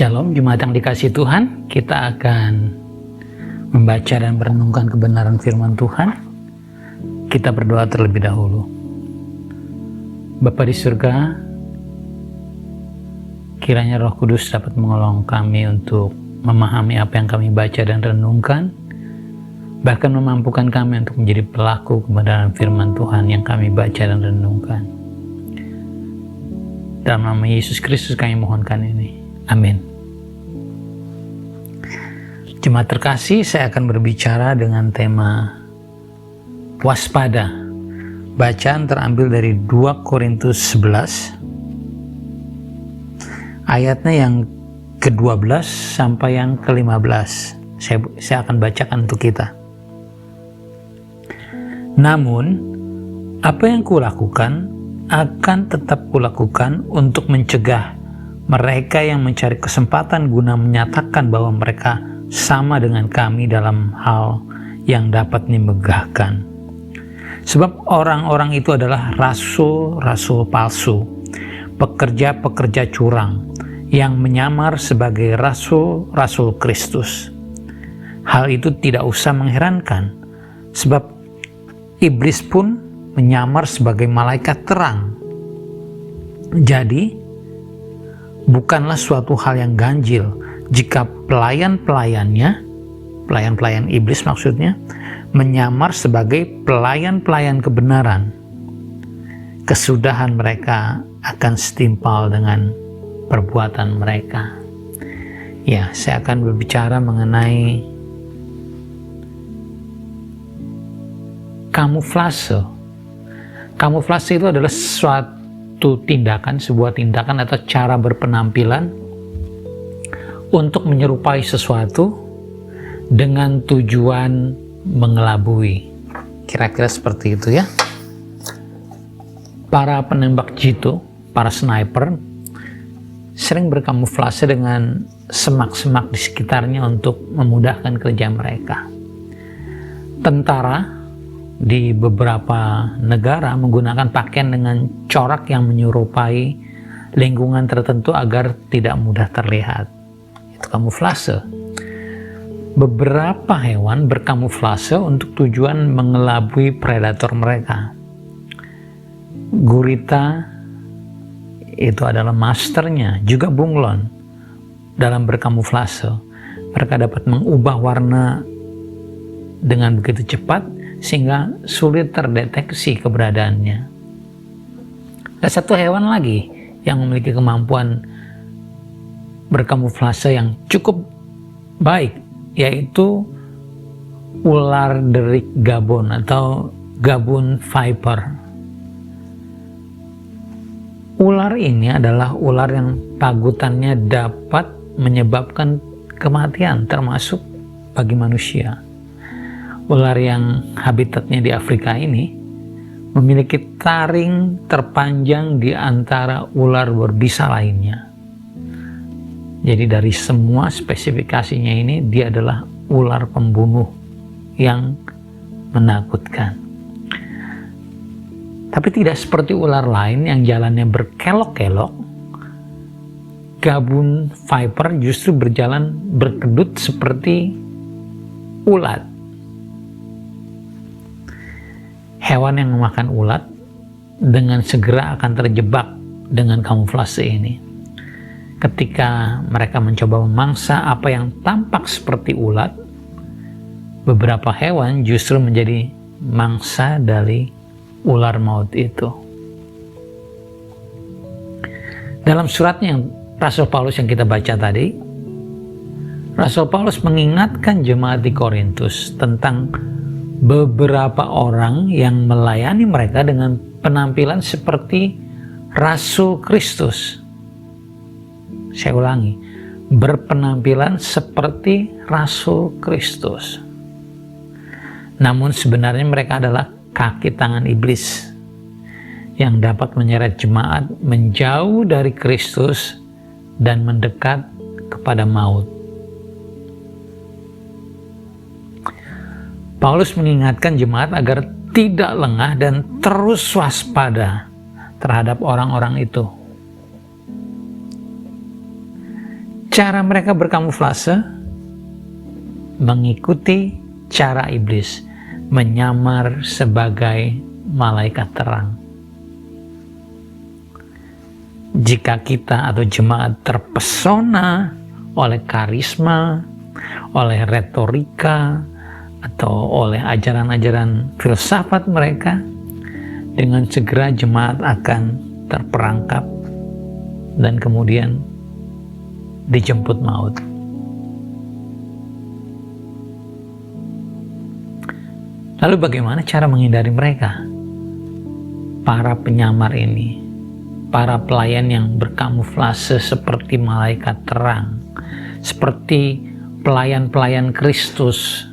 Shalom, jemaat yang dikasihi Tuhan. Kita akan membaca dan merenungkan kebenaran firman Tuhan. Kita berdoa terlebih dahulu. Bapa di surga, kiranya Roh Kudus dapat menolong kami untuk memahami apa yang kami baca dan renungkan, bahkan memampukan kami untuk menjadi pelaku kebenaran firman Tuhan yang kami baca dan renungkan. Dalam nama Yesus Kristus kami mohonkan ini. Amin. Jemaat terkasih, saya akan berbicara dengan tema waspada. Bacaan terambil dari 2 Korintus 11 ayatnya yang ke-12 sampai yang ke-15. Saya akan bacakan untuk kita. Namun, apa yang kulakukan akan tetap kulakukan untuk mencegah mereka yang mencari kesempatan guna menyatakan bahwa mereka sama dengan kami dalam hal yang dapat dimegahkan. Sebab orang-orang itu adalah rasul-rasul palsu, pekerja-pekerja curang yang menyamar sebagai rasul-rasul Kristus. Hal itu tidak usah mengherankan, sebab iblis pun menyamar sebagai malaikat terang. Jadi, bukanlah suatu hal yang ganjil jika pelayan-pelayan iblis maksudnya, menyamar sebagai pelayan-pelayan kebenaran. Kesudahan mereka akan setimpal dengan perbuatan mereka. Ya, saya akan berbicara mengenai kamuflase. Kamuflase itu adalah sebuah tindakan atau cara berpenampilan untuk menyerupai sesuatu dengan tujuan mengelabui. Kira-kira seperti itu ya. Para penembak jitu, para sniper, sering berkamuflase dengan semak-semak di sekitarnya untuk memudahkan kerja mereka. Tentara di beberapa negara menggunakan pakaian dengan corak yang menyerupai lingkungan tertentu agar tidak mudah terlihat. Itu kamuflase. Beberapa hewan berkamuflase untuk tujuan mengelabui predator mereka. Gurita itu adalah masternya, juga bunglon dalam berkamuflase. Mereka dapat mengubah warna dengan begitu cepat sehingga sulit terdeteksi keberadaannya. Ada satu hewan lagi yang memiliki kemampuan berkamuflase yang cukup baik, yaitu ular derik Gabon atau Gabon viper. Ular ini adalah ular yang pagutannya dapat menyebabkan kematian, termasuk bagi manusia. Ular yang habitatnya di Afrika ini memiliki taring terpanjang di antara ular berbisa lainnya. Jadi dari semua spesifikasinya ini, dia adalah ular pembunuh yang menakutkan. Tapi tidak seperti ular lain yang jalannya berkelok-kelok. Gabon viper justru berjalan berkedut seperti ulat. Hewan yang memakan ulat dengan segera akan terjebak dengan kamuflase ini. Ketika mereka mencoba memangsa apa yang tampak seperti ulat, beberapa hewan justru menjadi mangsa dari ular maut itu. Dalam suratnya yang Rasul Paulus yang kita baca tadi, Rasul Paulus mengingatkan jemaat di Korintus tentang beberapa orang yang melayani mereka dengan penampilan seperti Rasul Kristus. Saya ulangi, berpenampilan seperti Rasul Kristus. Namun sebenarnya mereka adalah kaki tangan iblis yang dapat menyeret jemaat menjauh dari Kristus dan mendekat kepada maut. Paulus mengingatkan jemaat agar tidak lengah dan terus waspada terhadap orang-orang itu. Cara mereka berkamuflase mengikuti cara iblis, menyamar sebagai malaikat terang. Jika kita atau jemaat terpesona oleh karisma, oleh retorika, atau oleh ajaran-ajaran filsafat mereka, dengan segera jemaat akan terperangkap dan kemudian dijemput maut. Lalu bagaimana cara menghindari mereka? Para penyamar ini, para pelayan yang berkamuflase seperti malaikat terang, seperti pelayan-pelayan Kristus.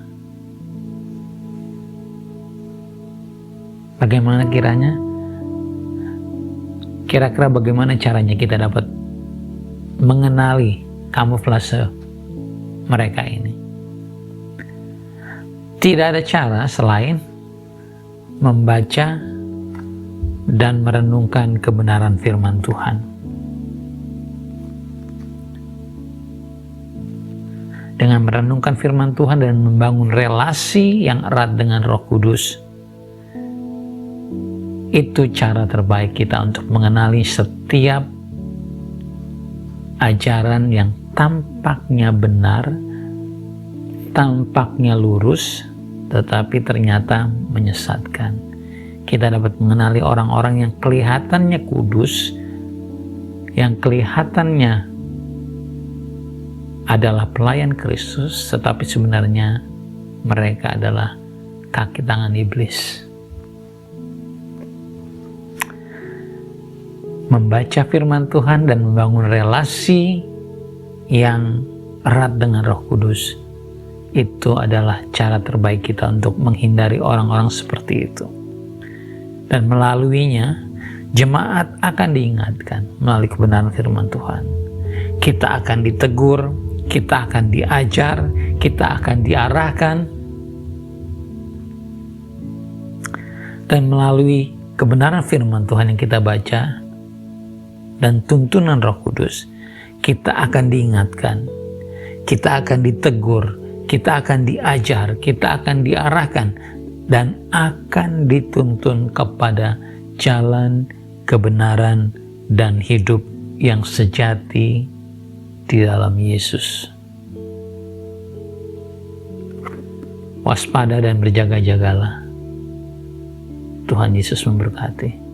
Bagaimana kiranya? Kira-kira bagaimana caranya kita dapat mengenali kamuflase mereka ini? Tidak ada cara selain membaca dan merenungkan kebenaran firman Tuhan. Dengan merenungkan firman Tuhan dan membangun relasi yang erat dengan Roh Kudus, itu cara terbaik kita untuk mengenali setiap ajaran yang tampaknya benar, tampaknya lurus, tetapi ternyata menyesatkan. Kita dapat mengenali orang-orang yang kelihatannya kudus, yang kelihatannya adalah pelayan Kristus, tetapi sebenarnya mereka adalah kaki tangan iblis. Membaca firman Tuhan dan membangun relasi yang erat dengan Roh Kudus, itu adalah cara terbaik kita untuk menghindari orang-orang seperti itu. Dan melaluinya, jemaat akan diingatkan melalui kebenaran firman Tuhan. Kita akan ditegur, kita akan diajar, kita akan diarahkan. Dan melalui kebenaran firman Tuhan yang kita baca dan tuntunan Roh Kudus, kita akan diingatkan, kita akan ditegur, kita akan diajar, kita akan diarahkan, dan akan dituntun kepada jalan kebenaran dan hidup yang sejati di dalam Yesus. Waspada dan berjaga-jagalah. Tuhan Yesus memberkati.